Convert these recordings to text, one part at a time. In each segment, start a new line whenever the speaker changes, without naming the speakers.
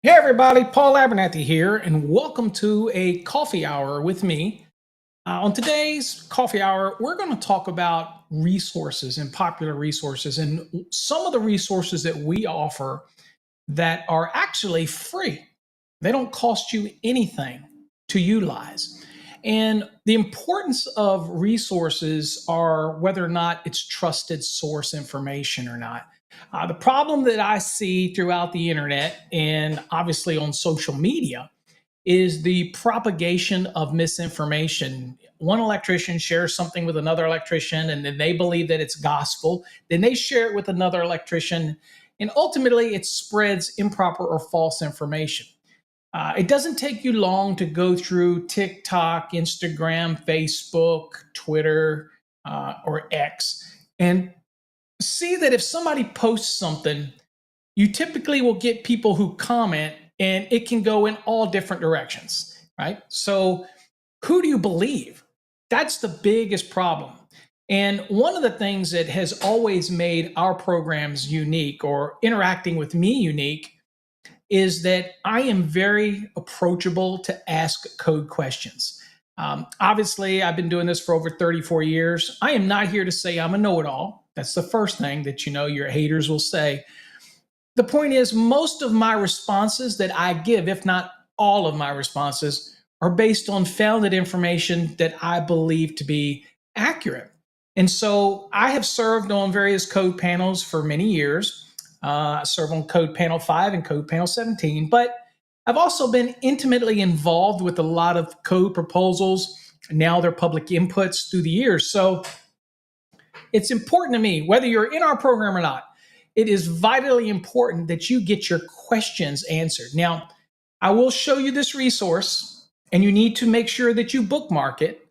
Hey everybody, Paul Abernathy here, and welcome to a coffee hour with me. On today's coffee hour, we're going to talk about resources and popular resources and some of the resources that we offer that are actually free. They don't cost you anything to utilize. And the importance of resources are whether or not it's trusted source information or not. The problem that I see throughout the internet and obviously on social media is the propagation of misinformation. One electrician shares something with another electrician, and then they believe that it's gospel. Then they share it with another electrician, and ultimately it spreads improper or false information. It doesn't take you long to go through TikTok, Instagram, Facebook, Twitter, or X, and see that if somebody posts something, you typically will get people who comment and it can go in all different directions, right? So, who do you believe? That's the biggest problem. And one of the things that has always made our programs unique or interacting with me unique is that I am very approachable to ask code questions. Obviously, I've been doing this for over 34 years. I am not here to say I'm a know it all. That's the first thing that your haters will say. The point is, most of my responses that I give, if not all of my responses, are based on founded information that I believe to be accurate. And so I have served on various code panels for many years. I serve on Code Panel 5 and Code Panel 17, but I've also been intimately involved with a lot of code proposals. Now they're public inputs through the years. So it's important to me, whether you're in our program or not, it is vitally important that you get your questions answered. Now, I will show you this resource, and you need to make sure that you bookmark it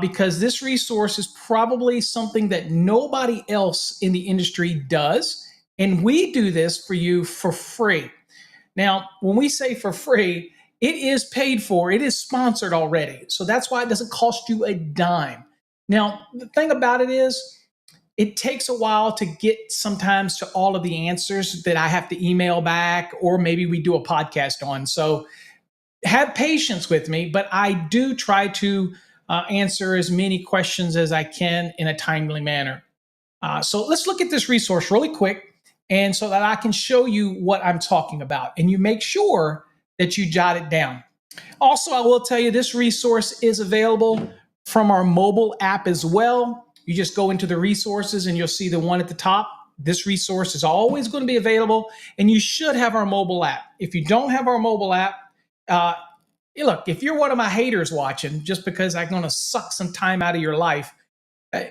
because this resource is probably something that nobody else in the industry does. And we do this for you for free. Now, when we say for free, it is paid for, it is sponsored already. So that's why it doesn't cost you a dime. Now, the thing about it is, it takes a while to get sometimes to all of the answers that I have to email back, or maybe we do a podcast on. So have patience with me, but I do try to answer as many questions as I can in a timely manner. So let's look at this resource really quick, and so that I can show you what I'm talking about, and you make sure that you jot it down. Also, I will tell you this resource is available from our mobile app as well. You just go into the resources and you'll see the one at the top. This resource is always going to be available, and you should have our mobile app. If you don't have our mobile app, look, if you're one of my haters watching, just because I'm going to suck some time out of your life, I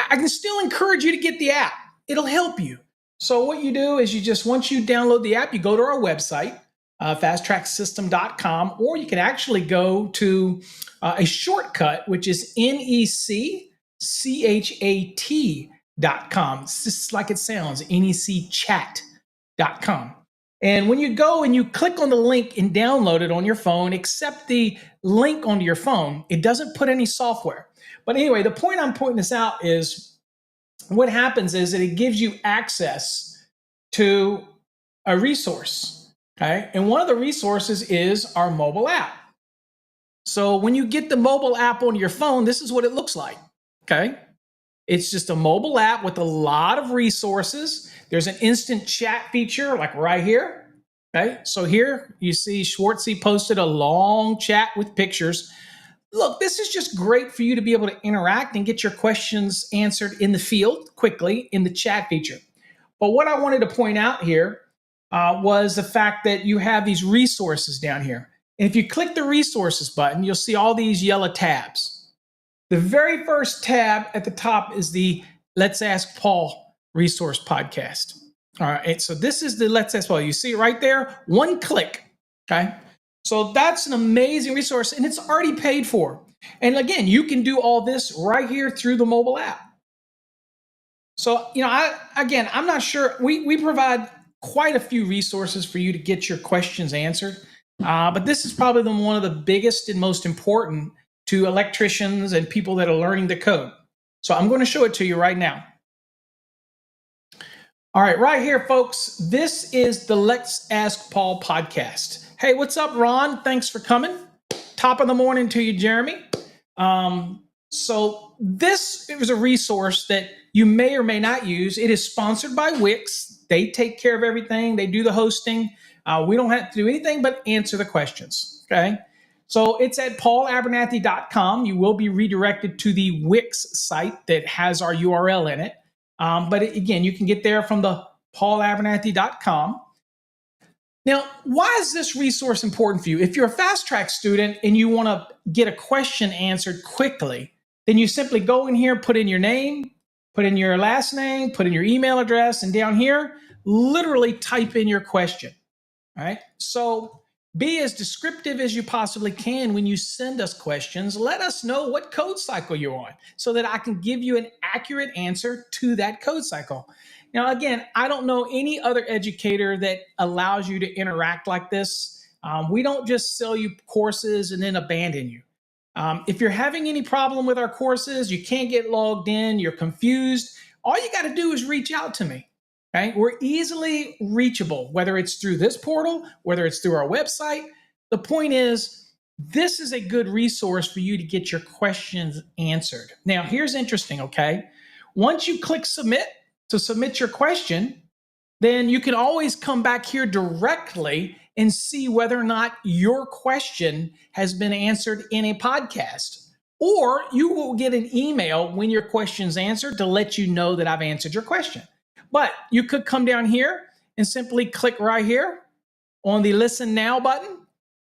can still encourage you to get the app. It'll help you. So what you do is once you download the app, you go to our website, fasttracksystem.com, or you can actually go to a shortcut, which is necchat.com. It's just like it sounds, necchat.com. And when you go and you click on the link and download it on your phone, accept the link onto your phone, it doesn't put any software. But anyway, the point I'm pointing this out is what happens is that it gives you access to a resource. Okay. And one of the resources is our mobile app. So when you get the mobile app on your phone, this is what it looks like. Okay. It's just a mobile app with a lot of resources. There's an instant chat feature like right here. Okay. So here you see Schwartzy posted a long chat with pictures. Look, this is just great for you to be able to interact and get your questions answered in the field quickly in the chat feature. But what I wanted to point out here was the fact that you have these resources down here. And if you click the resources button, you'll see all these yellow tabs. The very first tab at the top is the Let's Ask Paul resource podcast. All right, so this is the Let's Ask Paul. You see it right there, one click, okay? So that's an amazing resource, and it's already paid for. And again, you can do all this right here through the mobile app. So, I'm not sure. We provide quite a few resources for you to get your questions answered. But this is probably one of the biggest and most important to electricians and people that are learning the code. So I'm going to show it to you right now. All right, right here, folks. This is the Let's Ask Paul podcast. Hey, what's up, Ron? Thanks for coming. Top of the morning to you, Jeremy. So this is a resource that you may or may not use. It is sponsored by Wix. They take care of everything. They do the hosting. We don't have to do anything but answer the questions. Okay. So it's at paulabernathy.com. You will be redirected to the Wix site that has our URL in it. But again, you can get there from the paulabernathy.com. Now, why is this resource important for you? If you're a fast track student and you want to get a question answered quickly, then you simply go in here, put in your name, put in your last name, put in your email address, and down here, literally type in your question. All right. So be as descriptive as you possibly can when you send us questions. Let us know what code cycle you're on so that I can give you an accurate answer to that code cycle. Now, again, I don't know any other educator that allows you to interact like this. We don't just sell you courses and then abandon you. If you're having any problem with our courses, you can't get logged in, you're confused, all you got to do is reach out to me. Okay? We're easily reachable, whether it's through this portal, whether it's through our website. The point is, this is a good resource for you to get your questions answered. Now, here's interesting, okay? Once you click submit to submit your question, then you can always come back here directly and see whether or not your question has been answered in a podcast. Or you will get an email when your question's answered to let you know that I've answered your question. But you could come down here and simply click right here on the Listen Now button.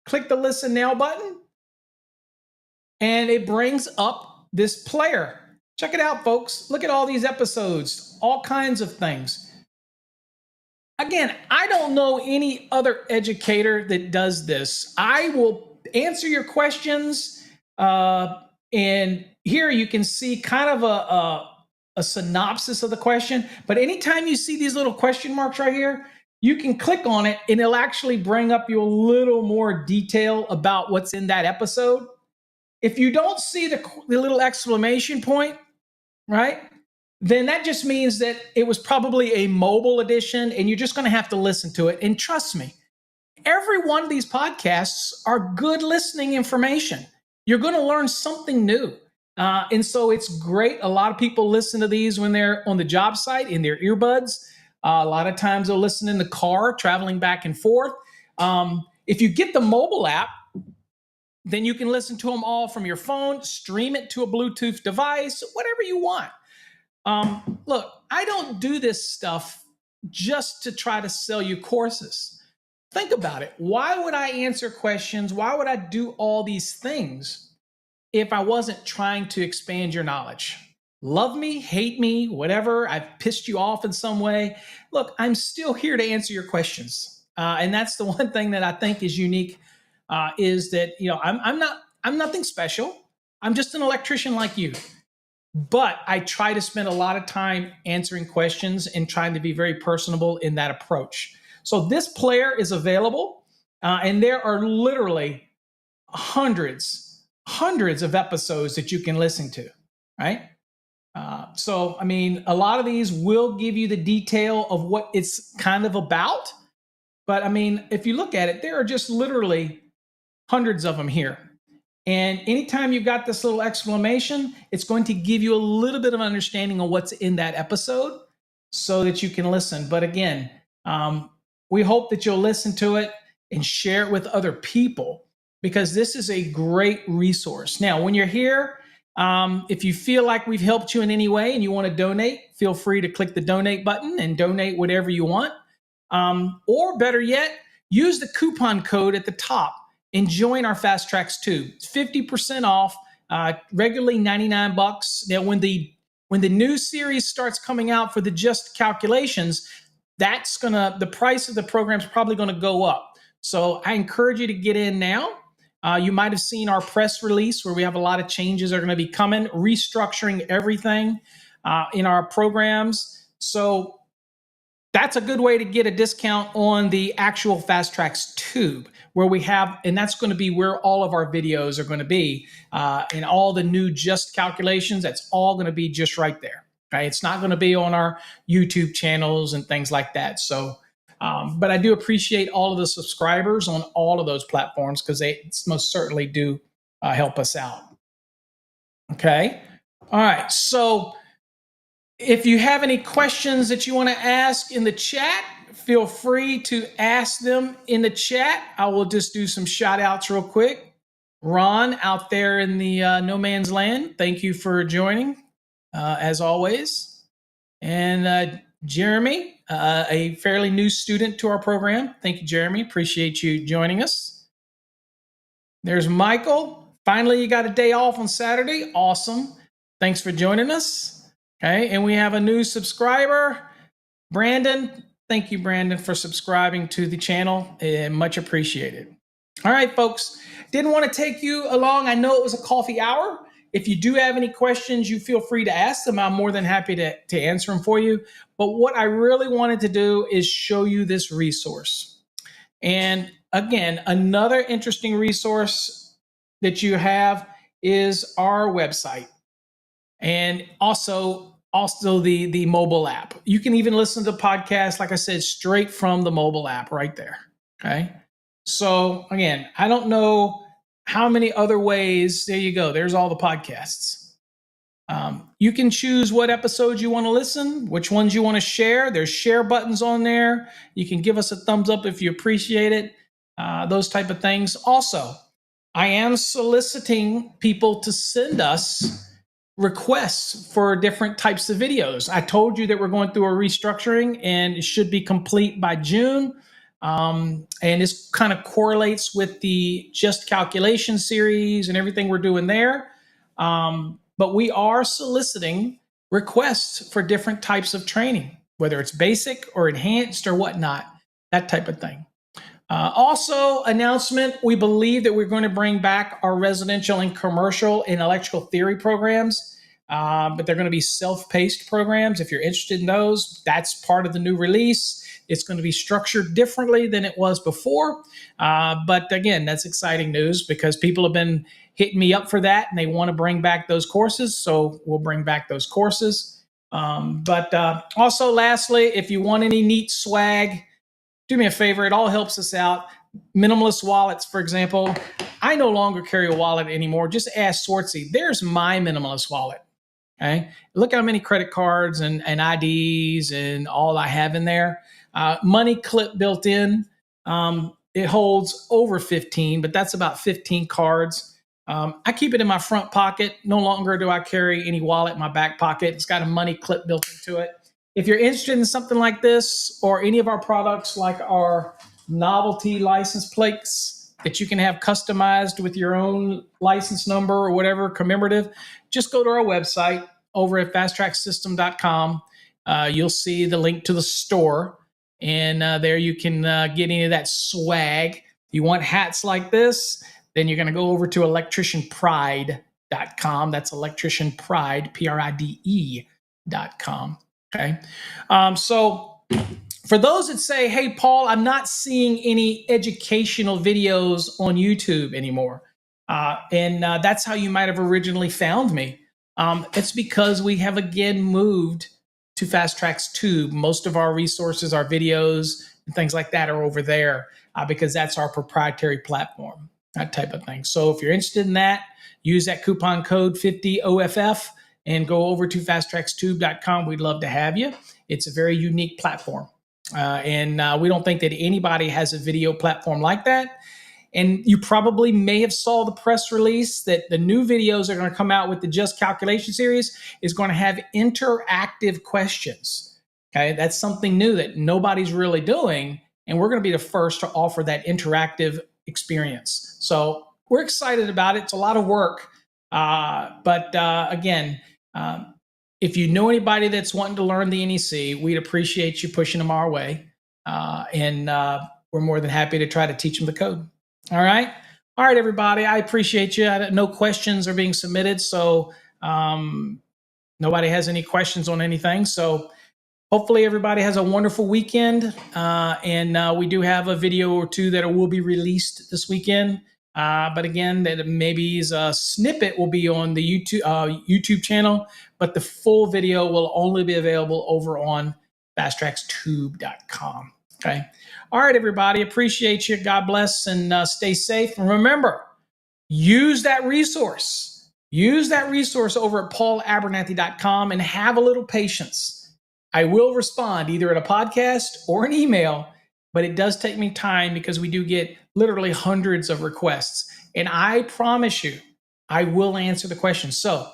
Click the Listen Now button, and it brings up this player. Check it out, folks. Look at all these episodes, all kinds of things. Again, I don't know any other educator that does this. I will answer your questions, and here you can see kind of a synopsis of the question. But anytime you see these little question marks right here, you can click on it and it'll actually bring up you a little more detail about what's in that episode. If you don't see the little exclamation point, right, then that just means that it was probably a mobile edition and you're just going to have to listen to it. And trust me, every one of these podcasts are good listening information. You're going to learn something new. And so it's great. A lot of people listen to these when they're on the job site in their earbuds. A lot of times they'll listen in the car, traveling back and forth. If you get the mobile app, then you can listen to them all from your phone, stream it to a Bluetooth device, whatever you want. Look, I don't do this stuff just to try to sell you courses. Think about it. Why would I answer questions? Why would I do all these things if I wasn't trying to expand your knowledge? Love me, hate me, whatever. I've pissed you off in some way. Look, I'm still here to answer your questions. And that's the one thing that I think is unique, is that, I'm nothing special. I'm just an electrician like you. But I try to spend a lot of time answering questions and trying to be very personable in that approach. So this player is available, and there are literally hundreds of episodes that you can listen to, right? So, a lot of these will give you the detail of what it's kind of about. But if you look at it, there are just literally hundreds of them here. And anytime you've got this little exclamation, it's going to give you a little bit of understanding of what's in that episode so that you can listen. But again, we hope that you'll listen to it and share it with other people, because this is a great resource. Now, when you're here, if you feel like we've helped you in any way and you want to donate, feel free to click the donate button and donate whatever you want. Or better yet, use the coupon code at the top and join our Fast Tracks too. It's 50% off, regularly $99. Now, when the new series starts coming out for the Just Calculations, the price of the program is probably going to go up. So I encourage you to get in now. You might have seen our press release where we have a lot of changes that are going to be coming, restructuring everything in our programs. So that's a good way to get a discount on the actual Fast Tracks tube, where we have, and that's going to be where all of our videos are going to be, and all the new Just Calculations, that's all going to be just right there. Okay, it's not going to be on our YouTube channels and things like that. So, but I do appreciate all of the subscribers on all of those platforms because they most certainly do help us out. Okay. All right. So, if you have any questions that you want to ask in the chat, feel free to ask them in the chat. I will just do some shout outs real quick. Ron out there in the no man's land, thank you for joining as always. And Jeremy, a fairly new student to our program. Thank you, Jeremy. Appreciate you joining us. There's Michael. Finally, you got a day off on Saturday. Awesome. Thanks for joining us. Okay, and we have a new subscriber, Brandon. Thank you, Brandon, for subscribing to the channel. Much appreciated. All right, folks. Didn't want to take you along. I know it was a coffee hour. If you do have any questions, you feel free to ask them. I'm more than happy to answer them for you. But what I really wanted to do is show you this resource. And again, another interesting resource that you have is our website. And also the mobile app. You can even listen to podcasts, like I said, straight from the mobile app right there. Okay. So again, I don't know how many other ways. There you go. There's all the podcasts. You can choose what episodes you want to listen, which ones you want to share. There's share buttons on there. You can give us a thumbs up if you appreciate it. Those type of things. Also, I am soliciting people to send us requests for different types of videos. I told you that we're going through a restructuring and it should be complete by June. And this kind of correlates with the Just Calculation series and everything we're doing there. But we are soliciting requests for different types of training, whether it's basic or enhanced or whatnot, that type of thing. Also, announcement, we believe that we're going to bring back our residential and commercial and electrical theory programs, but they're going to be self-paced programs. If you're interested in those, that's part of the new release. It's going to be structured differently than it was before. But again, that's exciting news because people have been hitting me up for that and they want to bring back those courses. So we'll bring back those courses. But also, lastly, if you want any neat swag, do me a favor. It all helps us out. Minimalist wallets, for example. I no longer carry a wallet anymore. Just ask Swartzy. There's my minimalist wallet. Okay. Look how many credit cards and IDs and all I have in there. Money clip built in. It holds over 15, but that's about 15 cards. I keep it in my front pocket. No longer do I carry any wallet in my back pocket. It's got a money clip built into it. If you're interested in something like this or any of our products like our novelty license plates that you can have customized with your own license number or whatever commemorative, just go to our website over at fasttracksystem.com. You'll see the link to the store, and there you can get any of that swag. If you want hats like this, then you're going to go over to electricianpride.com. That's electricianpride, PRIDE.com. Okay. So for those that say, hey, Paul, I'm not seeing any educational videos on YouTube anymore. And that's how you might have originally found me. It's because we have again moved to Fast Tracks Tube. Most of our resources, our videos and things like that are over there because that's our proprietary platform, that type of thing. So if you're interested in that, use that coupon code 50OFF. And go over to fasttrackstube.com. We'd love to have you. It's a very unique platform. And we don't think that anybody has a video platform like that. And you probably may have saw the press release that the new videos are going to come out with the Just Calculation series is going to have interactive questions. Okay, that's something new that nobody's really doing. And we're going to be the first to offer that interactive experience. So we're excited about it. It's a lot of work. But again, if you know anybody that's wanting to learn the NEC, we'd appreciate you pushing them our way. And we're more than happy to try to teach them the code. All right. All right, everybody. I appreciate you. No questions are being submitted. So nobody has any questions on anything. So hopefully everybody has a wonderful weekend. And we do have a video or two that will be released this weekend. But again, that maybe is a snippet will be on the YouTube channel, but the full video will only be available over on fasttrackstube.com. Okay. All right, everybody. Appreciate you. God bless and stay safe. And remember, use that resource. Use that resource over at paulabernathy.com and have a little patience. I will respond either at a podcast or an email, but it does take me time because we do get literally hundreds of requests. And I promise you, I will answer the questions. So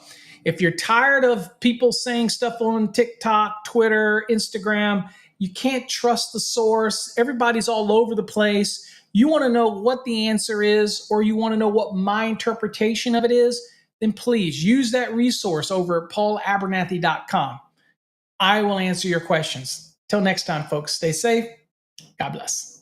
if you're tired of people saying stuff on TikTok, Twitter, Instagram, you can't trust the source, everybody's all over the place, you want to know what the answer is, or you want to know what my interpretation of it is, then please use that resource over at paulabernathy.com. I will answer your questions. Till next time, folks, stay safe. God bless.